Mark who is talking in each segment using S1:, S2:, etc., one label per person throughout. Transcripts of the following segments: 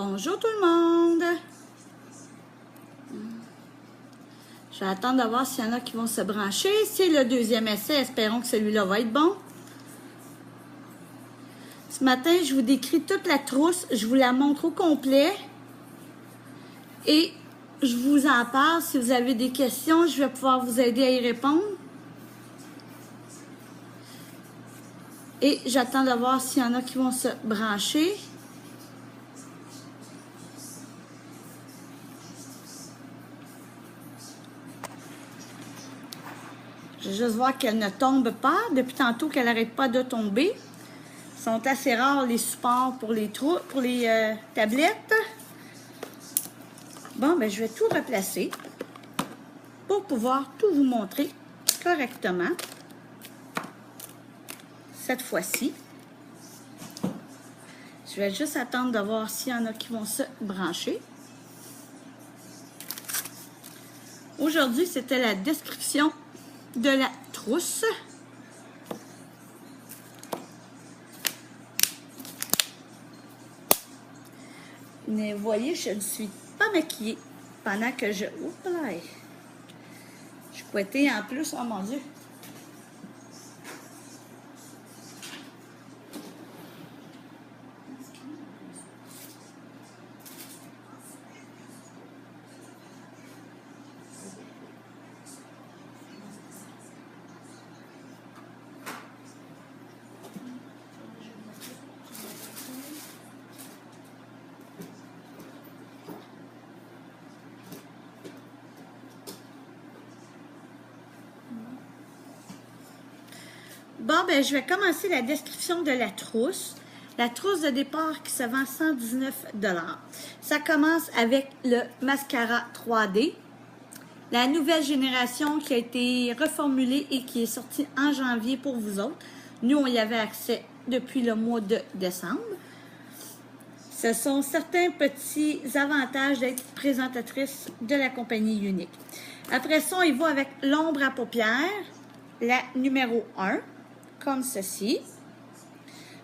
S1: Bonjour tout le monde! Je vais attendre de voir s'il y en a qui vont se brancher. C'est le deuxième essai. Espérons que celui-là va être bon. Ce matin, je vous décris toute la trousse. Je vous la montre au complet. Et je vous en parle. Si vous avez des questions, je vais pouvoir vous aider à y répondre. Et j'attends de voir s'il y en a qui vont se brancher. Je vais juste voir qu'elle ne tombe pas. Depuis tantôt qu'elle n'arrête pas de tomber. Ils sont assez rares les supports pour les tablettes. Bon, ben je vais tout replacer pour pouvoir tout vous montrer correctement. Cette fois-ci. Je vais juste attendre de voir s'il y en a qui vont se brancher. Aujourd'hui, c'était la description de la trousse. Mais vous voyez, je ne suis pas maquillée pendant que je... Oups là! Je suis couettée en plus, oh mon Dieu! Bon, ben, je vais commencer la description de la trousse. La trousse de départ qui se vend 119 $. Ça commence avec le mascara 3D. La nouvelle génération qui a été reformulée et qui est sortie en janvier pour vous autres. Nous, on y avait accès depuis le mois de décembre. Ce sont certains petits avantages d'être présentatrice de la compagnie Younique. Après ça, il va avec l'ombre à paupières, la numéro 1. Comme ceci.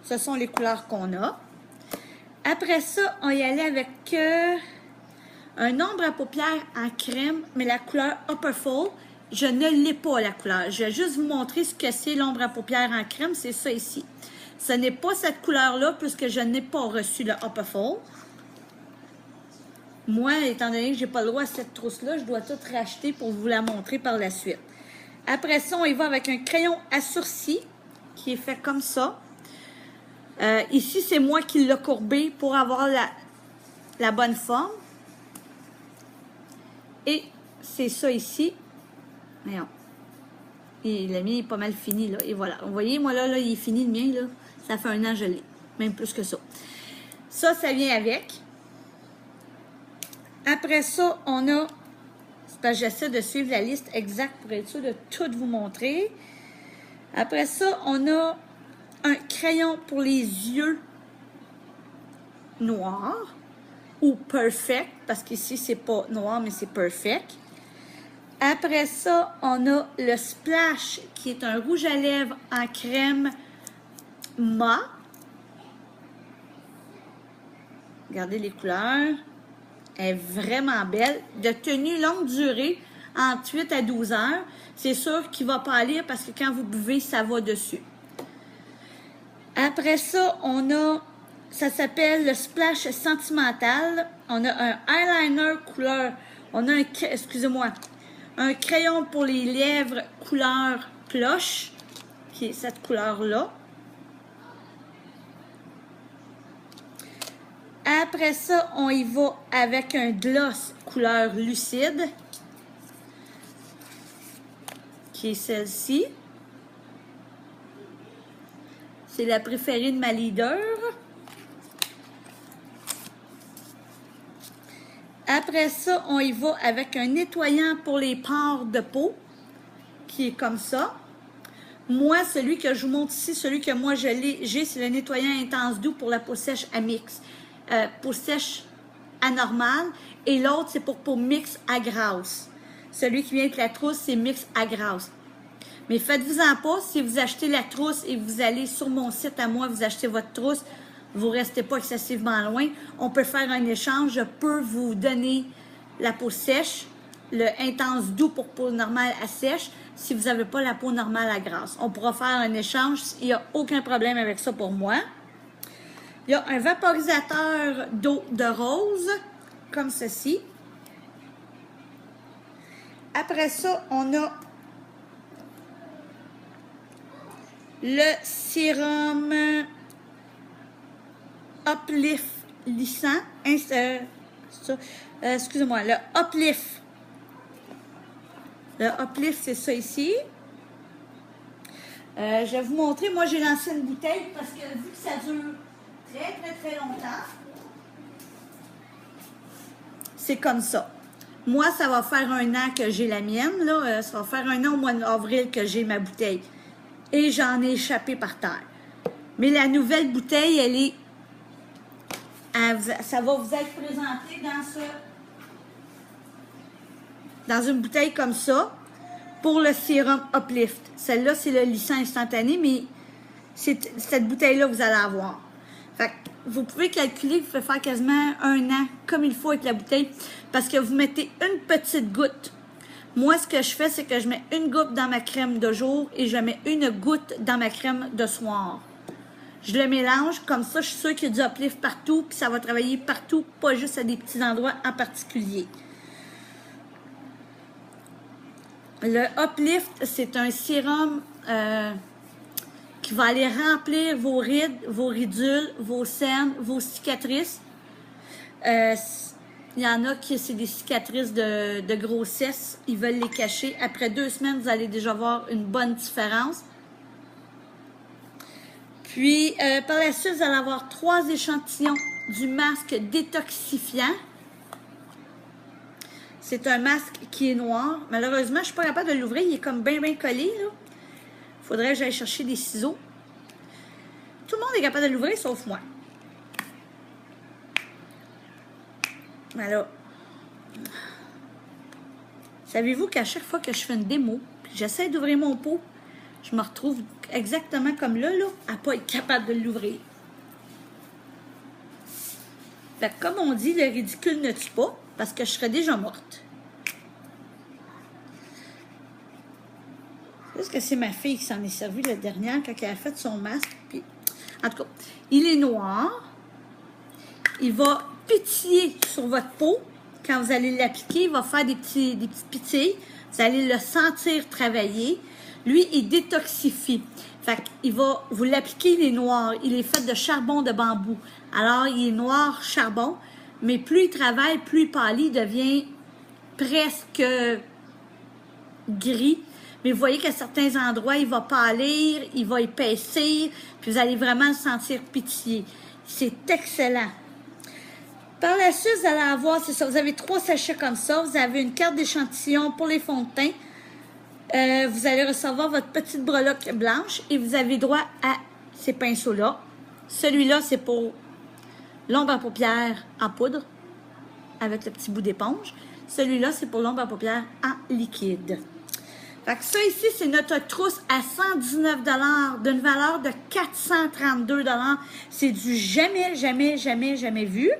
S1: Ce sont les couleurs qu'on a. Après ça, on y allait avec un ombre à paupières en crème, mais la couleur Upper Fold, je ne l'ai pas la couleur. Je vais juste vous montrer ce que c'est l'ombre à paupières en crème, c'est ça ici. Ce n'est pas cette couleur-là, puisque je n'ai pas reçu le Upper Fold. Moi, étant donné que je n'ai pas le droit à cette trousse-là, je dois tout racheter pour vous la montrer par la suite. Après ça, on y va avec un crayon à sourcils, qui est fait comme ça. Ici, c'est moi qui l'ai courbé pour avoir la bonne forme. Et c'est ça ici. Voyons. Et le mien est pas mal fini, là. Et voilà. Vous voyez, moi, là, il est fini, le mien, là. Ça fait 1 an que je l'ai. Même plus que ça. Ça vient avec. Après ça, on a... C'est parce que j'essaie de suivre la liste exacte pour être sûr de tout vous montrer. Après ça, on a un crayon pour les yeux noirs ou perfect, parce qu'ici, c'est pas noir, mais c'est perfect. Après ça, on a le Splash, qui est un rouge à lèvres en crème mat. Regardez les couleurs. Elle est vraiment belle. De tenue longue durée, entre 8 à 12 heures. C'est sûr qu'il ne va pas lire parce que quand vous buvez, ça va dessus. Après ça, on a, ça s'appelle le Splash Sentimental. On a un eyeliner couleur, on a un crayon pour les lèvres couleur cloche, qui est cette couleur-là. Après ça, on y va avec un gloss couleur lucide, qui est celle-ci. C'est la préférée de ma leader. Après ça, on y va avec un nettoyant pour les pores de peau, qui est comme ça. Moi, celui que je vous montre ici, celui que moi j'ai, c'est le nettoyant intense doux pour la peau sèche à mix. Peau sèche à normale. Et l'autre, c'est pour peau mix à grasse. Celui qui vient avec la trousse, c'est mix à grasse. Mais faites-vous-en pas, si vous achetez la trousse et vous allez sur mon site à moi, vous achetez votre trousse, vous ne restez pas excessivement loin, on peut faire un échange. Je peux vous donner la peau sèche, le intense doux pour peau normale à sèche, si vous n'avez pas la peau normale à grasse. On pourra faire un échange, il n'y a aucun problème avec ça pour moi. Il y a un vaporisateur d'eau de rose, comme ceci. Après ça, on a le sérum Uplift lissant. Excusez-moi, le Uplift. Le Uplift, c'est ça ici. Je vais vous montrer. Moi, j'ai lancé une bouteille parce que vu que ça dure très longtemps, c'est comme ça. Moi, ça va faire 1 an que j'ai la mienne. Là. Ça va faire 1 an au mois d'avril que j'ai ma bouteille. Et j'en ai échappé par terre. Mais la nouvelle bouteille, elle est... ça va vous être présenté dans une bouteille comme ça pour le sérum Uplift. Celle-là, c'est le lissant instantané, mais cette bouteille-là, vous allez avoir. Fait que vous pouvez calculer, vous pouvez faire quasiment 1 an comme il faut avec la bouteille parce que vous mettez une petite goutte. Moi, ce que je fais, c'est que je mets une goutte dans ma crème de jour et je mets une goutte dans ma crème de soir. Je le mélange, comme ça, je suis sûre qu'il y a du Uplift partout, puis ça va travailler partout, pas juste à des petits endroits en particulier. Le Uplift, c'est un sérum qui va aller remplir vos rides, vos ridules, vos cernes, vos cicatrices. Il y en a qui, c'est des cicatrices de grossesse, ils veulent les cacher. Après 2 semaines, vous allez déjà voir une bonne différence. Puis, par la suite, vous allez avoir 3 échantillons du masque détoxifiant. C'est un masque qui est noir. Malheureusement, je ne suis pas capable de l'ouvrir. Il est comme bien collé. Il faudrait que j'aille chercher des ciseaux. Tout le monde est capable de l'ouvrir, sauf moi. Alors, savez-vous qu'à chaque fois que je fais une démo, j'essaie d'ouvrir mon pot, je me retrouve exactement comme là, à ne pas être capable de l'ouvrir. Fait que comme on dit, le ridicule ne tue pas, parce que je serais déjà morte. Est-ce que c'est ma fille qui s'en est servie la dernière quand elle a fait son masque? Puis, en tout cas, il est noir. Il va pétiller sur votre peau. Quand vous allez l'appliquer, il va faire des petites pétilles. Vous allez le sentir travailler. Lui, il détoxifie. Fait qu'il va vous l'appliquer, il est noir. Il est fait de charbon de bambou. Alors, il est noir charbon. Mais plus il travaille, plus il pâlit, il devient presque gris. Mais vous voyez qu'à certains endroits, il va pâlir, il va épaissir, puis vous allez vraiment le sentir pétiller. C'est excellent. Par la suite, vous allez avoir, c'est ça, vous avez 3 sachets comme ça. Vous avez une carte d'échantillon pour les fonds de teint. Vous allez recevoir votre petite breloque blanche et vous avez droit à ces pinceaux-là. Celui-là, c'est pour l'ombre à paupières en poudre avec le petit bout d'éponge. Celui-là, c'est pour l'ombre à paupières en liquide. Fait que ça ici, c'est notre trousse à 119 $ d'une valeur de 432 $. C'est du jamais vu.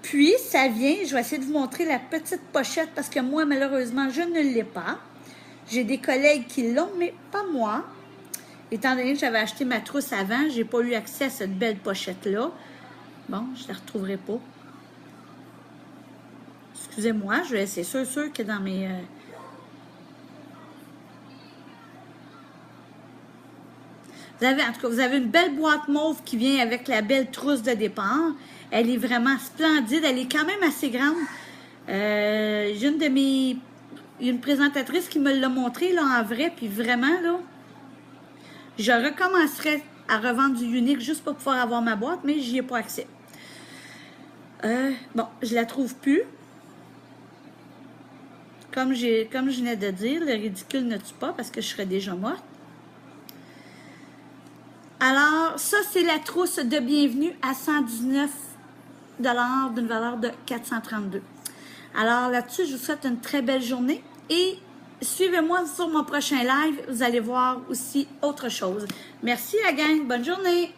S1: Puis, ça vient, je vais essayer de vous montrer la petite pochette parce que moi, malheureusement, je ne l'ai pas. J'ai des collègues qui l'ont, mais pas moi. Étant donné que j'avais acheté ma trousse avant, je n'ai pas eu accès à cette belle pochette-là. Bon, je ne la retrouverai pas. Excusez-moi, c'est sûr que dans mes... En tout cas, vous avez une belle boîte mauve qui vient avec la belle trousse de départ. Elle est vraiment splendide. Elle est quand même assez grande. J'ai une présentatrice qui me l'a montré là, en vrai. Puis vraiment, là, je recommencerai à revendre du Unique juste pour pouvoir avoir ma boîte, mais j'y ai pas accès. Bon, je la trouve plus. Comme je venais de dire, le ridicule ne tue pas parce que je serais déjà morte. Alors, ça, c'est la trousse de bienvenue à 119 $ d'une valeur de 432. Alors, là-dessus, je vous souhaite une très belle journée et suivez-moi sur mon prochain live. Vous allez voir aussi autre chose. Merci, la gang. Bonne journée.